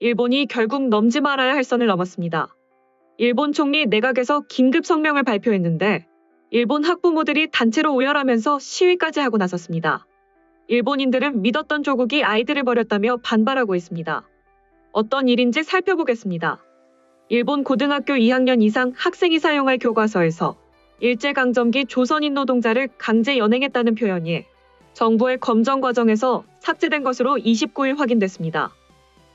일본이 결국 넘지 말아야 할 선을 넘었습니다. 일본 총리 내각에서 긴급 성명을 발표했는데 일본 학부모들이 단체로 오열하면서 시위까지 하고 나섰습니다. 일본인들은 믿었던 조국이 아이들을 버렸다며 반발하고 있습니다. 어떤 일인지 살펴보겠습니다. 일본 고등학교 2학년 이상 학생이 사용할 교과서에서 일제강점기 조선인 노동자를 강제 연행했다는 표현이 정부의 검정 과정에서 삭제된 것으로 29일 확인됐습니다.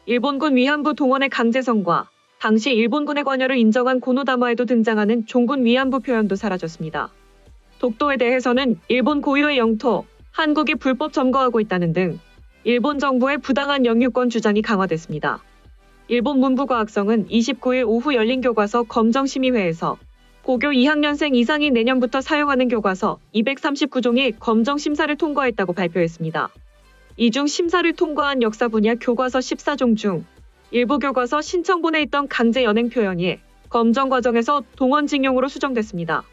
일본군 위안부 동원의 강제성과 당시 일본군의 관여를 인정한 고노다마에도 등장하는 종군 위안부 표현도 사라졌습니다. 독도에 대해서는 일본 고유의 영토, 한국이 불법 점거하고 있다는 등 일본 정부의 부당한 영유권 주장이 강화됐습니다. 일본 문부과학성은 29일 오후 열린 교과서 검정심의회에서 고교 2학년생 이상이 내년부터 사용하는 교과서 239종이 검정 심사를 통과했다고 발표했습니다. 이 중 심사를 통과한 역사 분야 교과서 14종 중 일부 교과서 신청본에 있던 강제 연행 표현이 검정 과정에서 동원징용으로 수정됐습니다.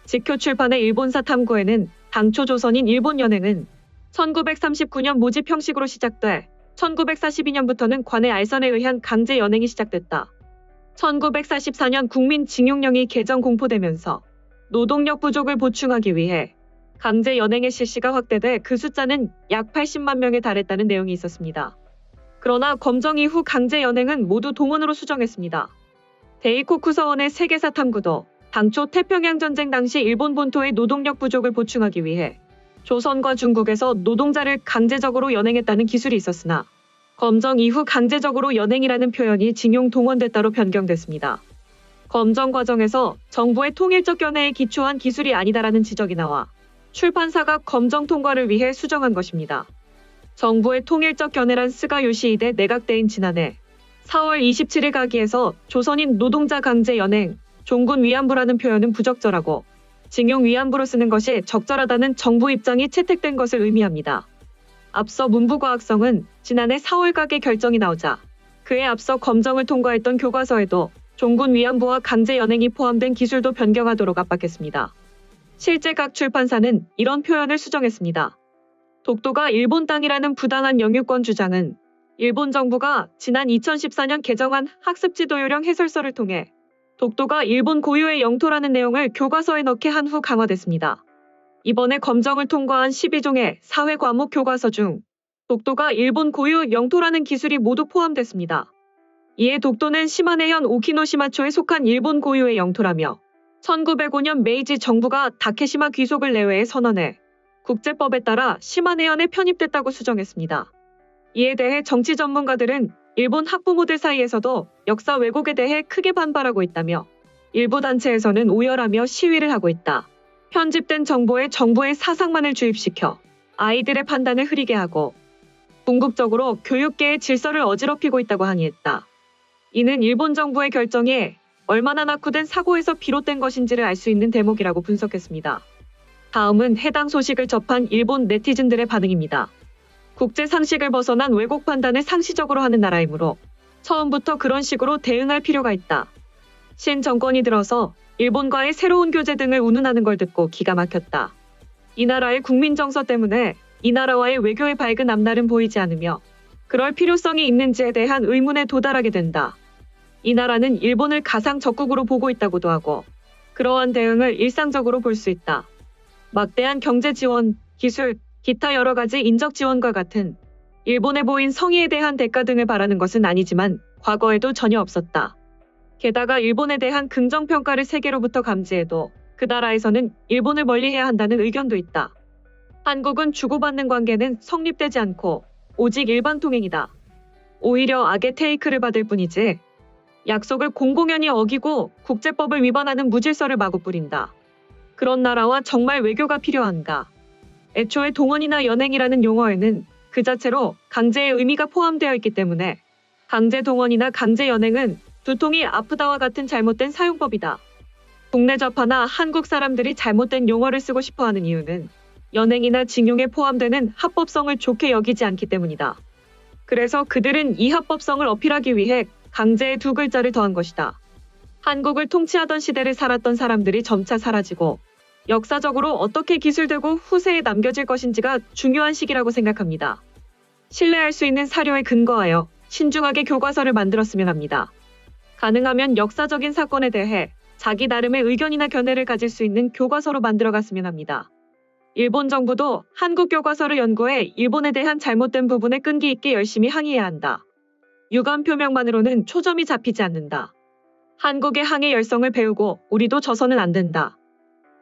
직효 출판의 일본사 탐구에는 당초 조선인 일본 연행은 1939년 모집 형식으로 시작돼 1942년부터는 관의 알선에 의한 강제 연행이 시작됐다. 1944년 국민징용령이 개정 공포되면서 노동력 부족을 보충하기 위해 강제 연행의 실시가 확대돼 그 숫자는 약 80만 명에 달했다는 내용이 있었습니다. 그러나 검정 이후 강제 연행은 모두 동원으로 수정했습니다. 데이코쿠 서원의 세계사 탐구도 당초 태평양 전쟁 당시 일본 본토의 노동력 부족을 보충하기 위해 조선과 중국에서 노동자를 강제적으로 연행했다는 기술이 있었으나 검정 이후 강제적으로 연행이라는 표현이 징용 동원됐다로 변경됐습니다. 검정 과정에서 정부의 통일적 견해에 기초한 기술이 아니다라는 지적이 나와 출판사가 검정 통과를 위해 수정한 것입니다. 정부의 통일적 견해란 스가 요시히데 내각대인 지난해 4월 27일 가기에서 조선인 노동자 강제 연행, 종군 위안부라는 표현은 부적절하고 징용 위안부로 쓰는 것이 적절하다는 정부 입장이 채택된 것을 의미합니다. 앞서 문부과학성은 지난해 4월 가기 결정이 나오자 그에 앞서 검정을 통과했던 교과서에도 종군 위안부와 강제 연행이 포함된 기술도 변경하도록 압박했습니다. 실제 각 출판사는 이런 표현을 수정했습니다. 독도가 일본 땅이라는 부당한 영유권 주장은 일본 정부가 지난 2014년 개정한 학습지도요령 해설서를 통해 독도가 일본 고유의 영토라는 내용을 교과서에 넣게 한 후 강화됐습니다. 이번에 검정을 통과한 12종의 사회 과목 교과서 중 독도가 일본 고유 영토라는 기술이 모두 포함됐습니다. 이에 독도는 시마네현 오키노시마초에 속한 일본 고유의 영토라며 1905년 메이지 정부가 다케시마 귀속을 내외에 선언해 국제법에 따라 시마네현에 편입됐다고 수정했습니다. 이에 대해 정치 전문가들은 일본 학부모들 사이에서도 역사 왜곡에 대해 크게 반발하고 있다며 일부 단체에서는 오열하며 시위를 하고 있다. 편집된 정보에 정부의 사상만을 주입시켜 아이들의 판단을 흐리게 하고 궁극적으로 교육계의 질서를 어지럽히고 있다고 항의했다. 이는 일본 정부의 결정이 얼마나 낙후된 사고에서 비롯된 것인지를 알 수 있는 대목이라고 분석했습니다. 다음은 해당 소식을 접한 일본 네티즌들의 반응입니다. 국제 상식을 벗어난 왜곡 판단을 상시적으로 하는 나라이므로 처음부터 그런 식으로 대응할 필요가 있다. 신 정권이 들어서 일본과의 새로운 교제 등을 운운하는 걸 듣고 기가 막혔다. 이 나라의 국민 정서 때문에 이 나라와의 외교의 밝은 앞날은 보이지 않으며 그럴 필요성이 있는지에 대한 의문에 도달하게 된다. 이 나라는 일본을 가상 적국으로 보고 있다고도 하고 그러한 대응을 일상적으로 볼 수 있다. 막대한 경제 지원, 기술, 기타 여러 가지 인적 지원과 같은 일본에 보인 성의에 대한 대가 등을 바라는 것은 아니지만 과거에도 전혀 없었다. 게다가 일본에 대한 긍정평가를 세계로부터 감지해도 그 나라에서는 일본을 멀리해야 한다는 의견도 있다. 한국은 주고받는 관계는 성립되지 않고 오직 일방통행이다. 오히려 악의 테이크를 받을 뿐이지 약속을 공공연히 어기고 국제법을 위반하는 무질서를 마구 뿌린다. 그런 나라와 정말 외교가 필요한가? 애초에 동원이나 연행이라는 용어에는 그 자체로 강제의 의미가 포함되어 있기 때문에 강제 동원이나 강제 연행은 두통이 아프다와 같은 잘못된 사용법이다. 국내 좌파나 한국 사람들이 잘못된 용어를 쓰고 싶어하는 이유는 연행이나 징용에 포함되는 합법성을 좋게 여기지 않기 때문이다. 그래서 그들은 이 합법성을 어필하기 위해 강제의 두 글자를 더한 것이다. 한국을 통치하던 시대를 살았던 사람들이 점차 사라지고 역사적으로 어떻게 기술되고 후세에 남겨질 것인지가 중요한 시기라고 생각합니다. 신뢰할 수 있는 사료에 근거하여 신중하게 교과서를 만들었으면 합니다. 가능하면 역사적인 사건에 대해 자기 나름의 의견이나 견해를 가질 수 있는 교과서로 만들어갔으면 합니다. 일본 정부도 한국 교과서를 연구해 일본에 대한 잘못된 부분에 끈기 있게 열심히 항의해야 한다. 유감 표명만으로는 초점이 잡히지 않는다. 한국의 항해 열성을 배우고 우리도 져서는 안 된다.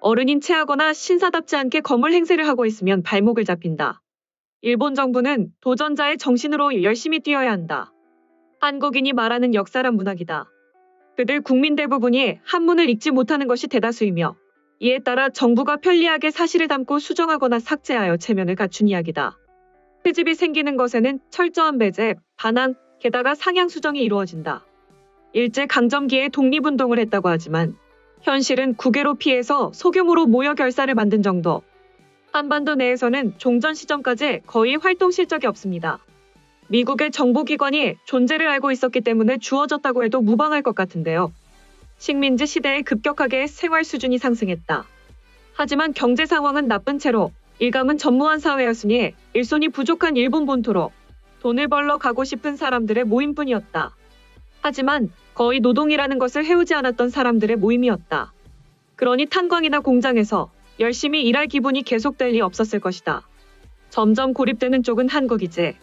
어른인 체하거나 신사답지 않게 거물 행세를 하고 있으면 발목을 잡힌다. 일본 정부는 도전자의 정신으로 열심히 뛰어야 한다. 한국인이 말하는 역사란 문학이다. 그들 국민 대부분이 한문을 읽지 못하는 것이 대다수이며 이에 따라 정부가 편리하게 사실을 담고 수정하거나 삭제하여 체면을 갖춘 이야기다. 트집이 생기는 것에는 철저한 배제, 반항, 게다가 상향 수정이 이루어진다. 일제강점기에 독립운동을 했다고 하지만 현실은 국외로 피해서 소규모로 모여 결사를 만든 정도. 한반도 내에서는 종전 시점까지 거의 활동 실적이 없습니다. 미국의 정보기관이 존재를 알고 있었기 때문에 주어졌다고 해도 무방할 것 같은데요. 식민지 시대에 급격하게 생활 수준이 상승했다. 하지만 경제 상황은 나쁜 채로 일감은 전무한 사회였으니 일손이 부족한 일본 본토로 돈을 벌러 가고 싶은 사람들의 모임뿐이었다. 하지만 거의 노동이라는 것을 해오지 않았던 사람들의 모임이었다. 그러니 탄광이나 공장에서 열심히 일할 기분이 계속될 리 없었을 것이다. 점점 고립되는 쪽은 한국이지.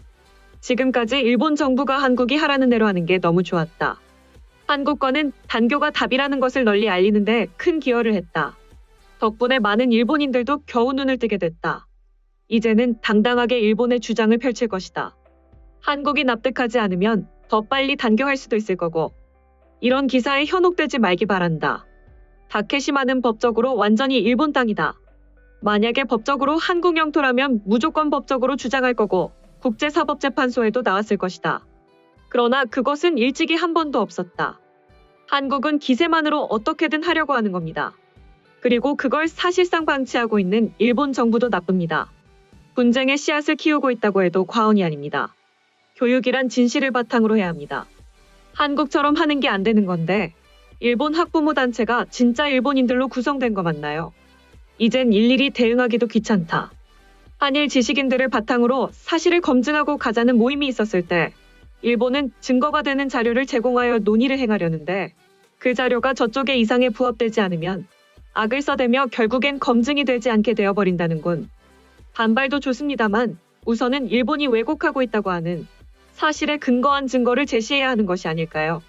지금까지 일본 정부가 한국이 하라는 대로 하는 게 너무 좋았다. 한국과는 단교가 답이라는 것을 널리 알리는데 큰 기여를 했다. 덕분에 많은 일본인들도 겨우 눈을 뜨게 됐다. 이제는 당당하게 일본의 주장을 펼칠 것이다. 한국이 납득하지 않으면 더 빨리 단교할 수도 있을 거고. 이런 기사에 현혹되지 말기 바란다. 다케시마는 법적으로 완전히 일본 땅이다. 만약에 법적으로 한국 영토라면 무조건 법적으로 주장할 거고 국제사법재판소에도 나왔을 것이다. 그러나 그것은 일찍이 한 번도 없었다. 한국은 기세만으로 어떻게든 하려고 하는 겁니다. 그리고 그걸 사실상 방치하고 있는 일본 정부도 나쁩니다. 분쟁의 씨앗을 키우고 있다고 해도 과언이 아닙니다. 교육이란 진실을 바탕으로 해야 합니다. 한국처럼 하는 게 안 되는 건데 일본 학부모 단체가 진짜 일본인들로 구성된 거 맞나요? 이젠 일일이 대응하기도 귀찮다. 한일 지식인들을 바탕으로 사실을 검증하고 가자는 모임이 있었을 때 일본은 증거가 되는 자료를 제공하여 논의를 행하려는데 그 자료가 저쪽의 이상에 부합되지 않으면 악을 써대며 결국엔 검증이 되지 않게 되어버린다는군. 반발도 좋습니다만 우선은 일본이 왜곡하고 있다고 하는 사실에 근거한 증거를 제시해야 하는 것이 아닐까요?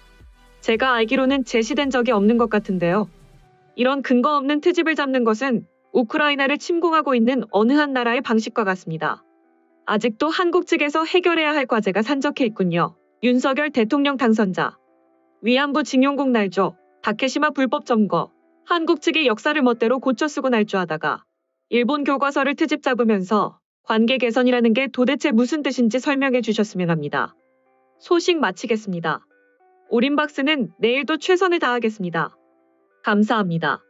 제가 알기로는 제시된 적이 없는 것 같은데요. 이런 근거 없는 트집을 잡는 것은 우크라이나를 침공하고 있는 어느 한 나라의 방식과 같습니다. 아직도 한국 측에서 해결해야 할 과제가 산적해 있군요. 윤석열 대통령 당선자. 위안부 징용국 날조, 다케시마 불법 점거. 한국 측이 역사를 멋대로 고쳐 쓰고 날조하다가 일본 교과서를 트집 잡으면서 관계 개선이라는 게 도대체 무슨 뜻인지 설명해 주셨으면 합니다. 소식 마치겠습니다. 오림박스는 내일도 최선을 다하겠습니다. 감사합니다.